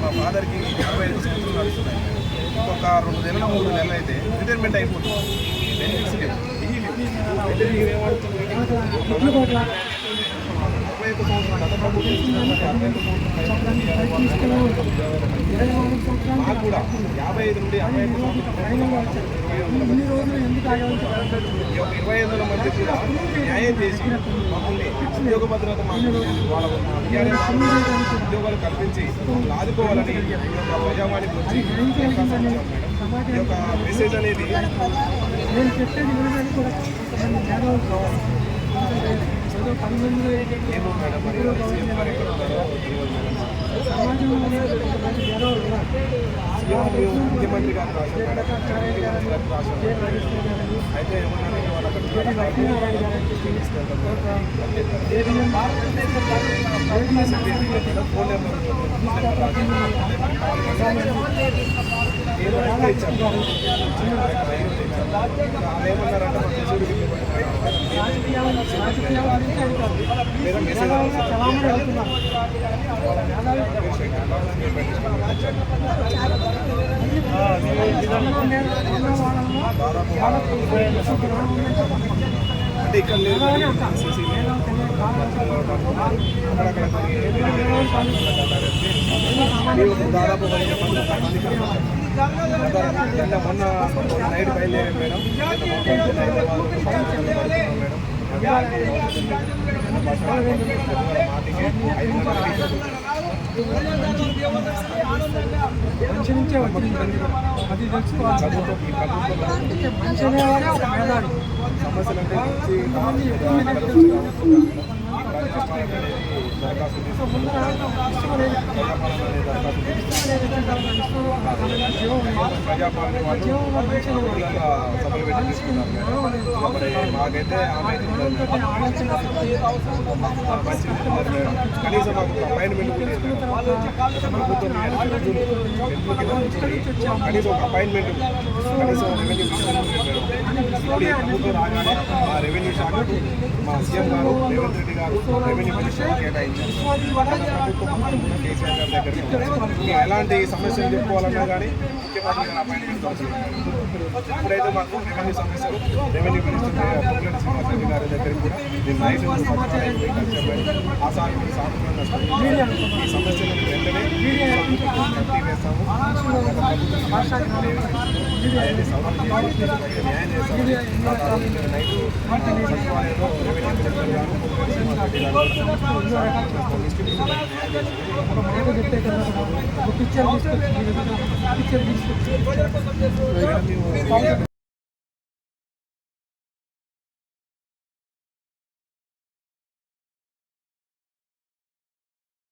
మా ఫాదర్కి 65 సంవత్సరాలు నడుస్తున్నాయి. ఇంకొక 2 నెలలు 3 నెలలు అయితే రిటైర్మెంట్ అయిపోతుంది. బెనిఫిట్స్ లేవు. మాకు కూడా 55 నుండి 25,000 మంది కూడా న్యాయం చేసి మమ్మల్ని ఉద్యోగ భద్రత వాళ్ళ ఉద్యోగాలు కల్పించి ఆదుకోవాలని ఈ యొక్క ప్రజావాణికి వచ్చి ఈ యొక్క మెసేజ్ అనేది ఏమో మేడం మరి సీఎం గారు ఎక్కడ ఉన్నారో ముఖ్యమంత్రి గారు రాశారు. అయితే ఏమన్నా వాళ్ళు ఫోన్ నెంబర్ ఇచ్చారు. ఏమన్నారంటే అంటే ఇక్కడ లేదు దాదాపు మొన్న నైట్ బయలుదేరాం మేడం. మంచి నుంచే వచ్చింది అది తెలుసుకోవాలి. మాకైతే కనీసం మాకు అపాయింట్మెంట్ కనీసం ఒక అపాయింట్మెంట్ కనీసం ప్రభుత్వం రాగానే మా రెవెన్యూ శాఖకు మా సీఎం గారు రేవంత్ రెడ్డి గారు రెవెన్యూ మినిస్టర్ కేటాయించారు. కేసీఆర్ గారి దగ్గరికి ఎలాంటి సమస్యలు చెప్పుకోవాలన్నా కానీ ముఖ్యమంత్రి గారు అపాయింట్మెంట్ అవసరం. ఇప్పుడైతే మాకు రెవెన్యూ సమస్యలు రెవెన్యూ మినిస్టర్ పొంగులేటి శ్రీనివాస్ రెడ్డి గారి దగ్గరికి కూడా మేము నైట్ ఆ సాగుని ఈ సమస్యలను వెంటనే కట్టి వేస్తాము. న్యాయం చేస్తాము. నైట్ సచివాలయంలో రెవెన్యూ మినిస్టర్ గారు పిక్చర్ తీసుకొచ్చి